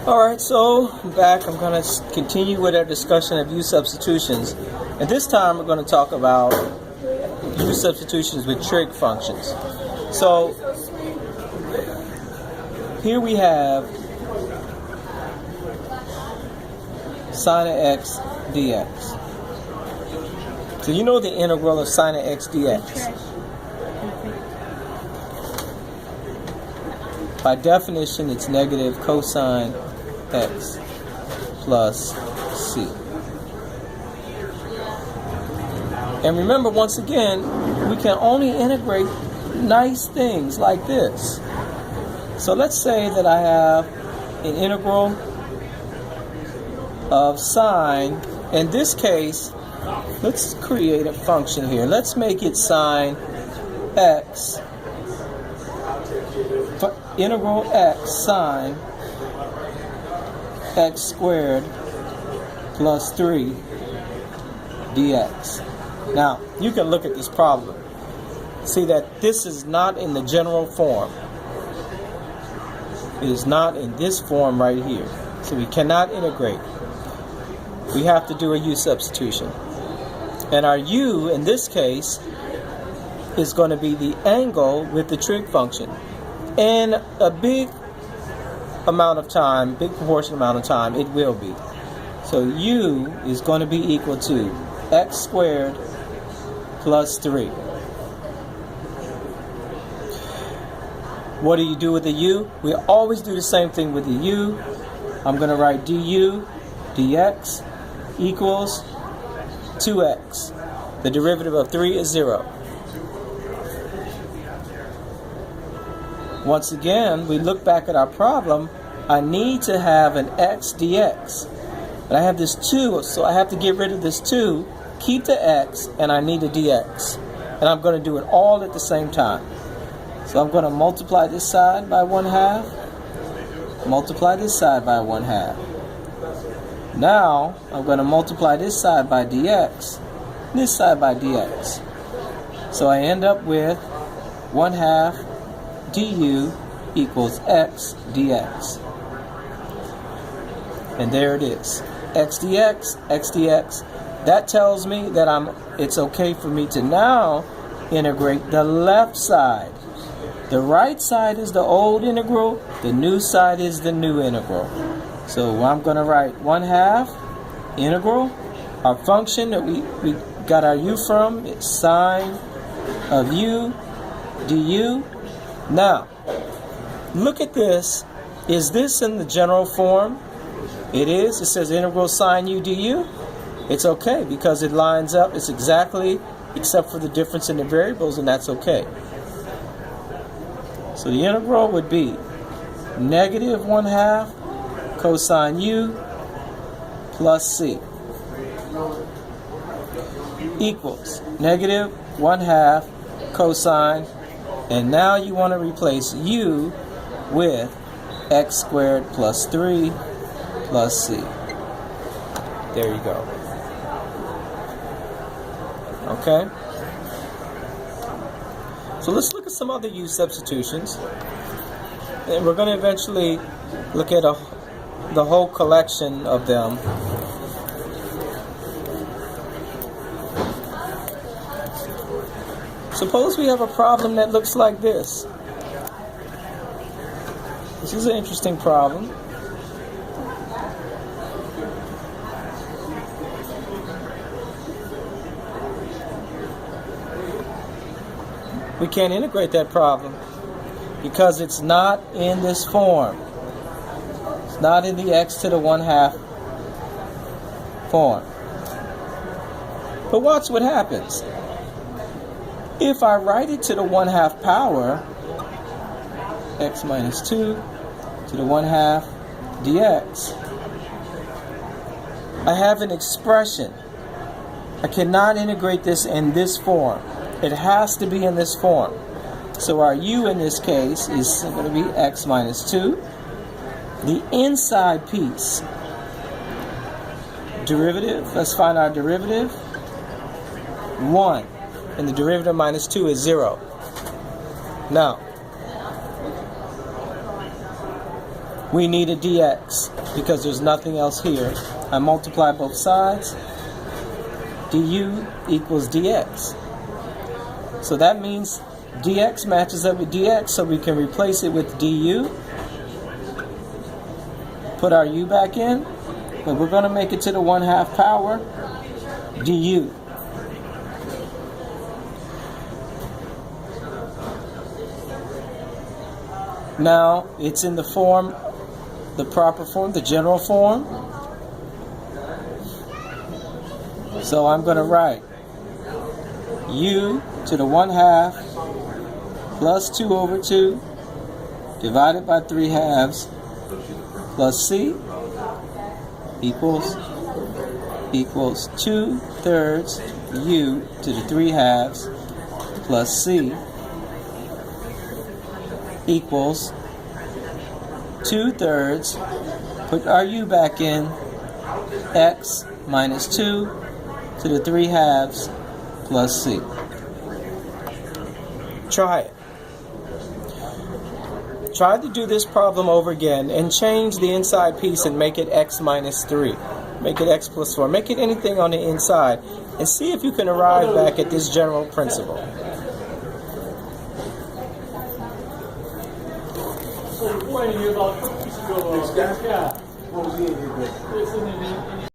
Alright, so back. I'm going to continue with our discussion of U substitutions. And this time we're going to talk about U substitutions with trig functions. So here we have sine of x dx. So you know the integral of sine of x dx. By definition, it's negative cosine x plus c. And remember, once again, we can only integrate nice things like this. So let's say that I have an integral of sine. In this case, let's create a function here. Let's make it sine x, integral x sine x squared plus 3 dx. Now, you can look at this problem. See that this is not in the general form. It is not in this form right here. So we cannot integrate. We have to do a U substitution. And our U, in this case, is going to be the angle with the trig function. In a big amount of time, big proportion amount of time, it will be. So U is going to be equal to x squared plus 3. What do you do with the U? We always do the same thing with the U. I'm going to write du dx equals 2x. The derivative of 3 is 0. Once again, we look back at our problem. I need to have an x dx. But I have this 2, so I have to get rid of this 2, keep the x, and I need a dx. And I'm going to do it all at the same time. So I'm going to multiply this side by 1/2. Multiply this side by 1/2. Now, I'm going to multiply this side by dx, this side by dx. So I end up with 1/2 du equals x dx. And there it is. X dx, x dx. That tells me that it's okay for me to now integrate the left side. The right side is the old integral, the new side is the new integral. So I'm going to write 1/2 integral. Our function that we got our u from is sine of u du. Now, look at this. Is this in the general form? It is. It says integral sine u du. It's okay because it lines up. It's exactly, except for the difference in the variables, and that's okay. So the integral would be negative 1/2 cosine u plus c equals negative 1/2 cosine, and now you want to replace u with x squared plus 3 plus c. There you go. Okay? So let's look at some other U substitutions. And we're going to eventually look at the whole collection of them. Suppose we have a problem that looks like this. This is an interesting problem. We can't integrate that problem because it's not in this form. It's not in the x to the 1/2 form. But watch what happens. If I write it to the 1/2 power, x minus 2 to the 1/2 dx, I have an expression. I cannot integrate this in this form. It has to be in this form. So our u in this case is going to be x minus 2. The inside piece, derivative, let's find our derivative, 1. And the derivative of minus 2 is 0. Now, we need a dx because there's nothing else here. I multiply both sides. Du equals dx. So that means dx matches up with dx, so we can replace it with du. Put our u back in, but we're going to make it to the 1/2 power du. Now it's in the form, the proper form, the general form. So I'm going to write u to the 1/2 plus 2 over 2 divided by 3/2 plus c equals 2/3 u to the 3/2 plus c equals 2/3, put our u back in, x minus 2 to the 3/2 plus c. Try it. Try to do this problem over again and change the inside piece and make it x minus 3. Make it x plus 4. Make it anything on the inside and see if you can arrive back at this general principle.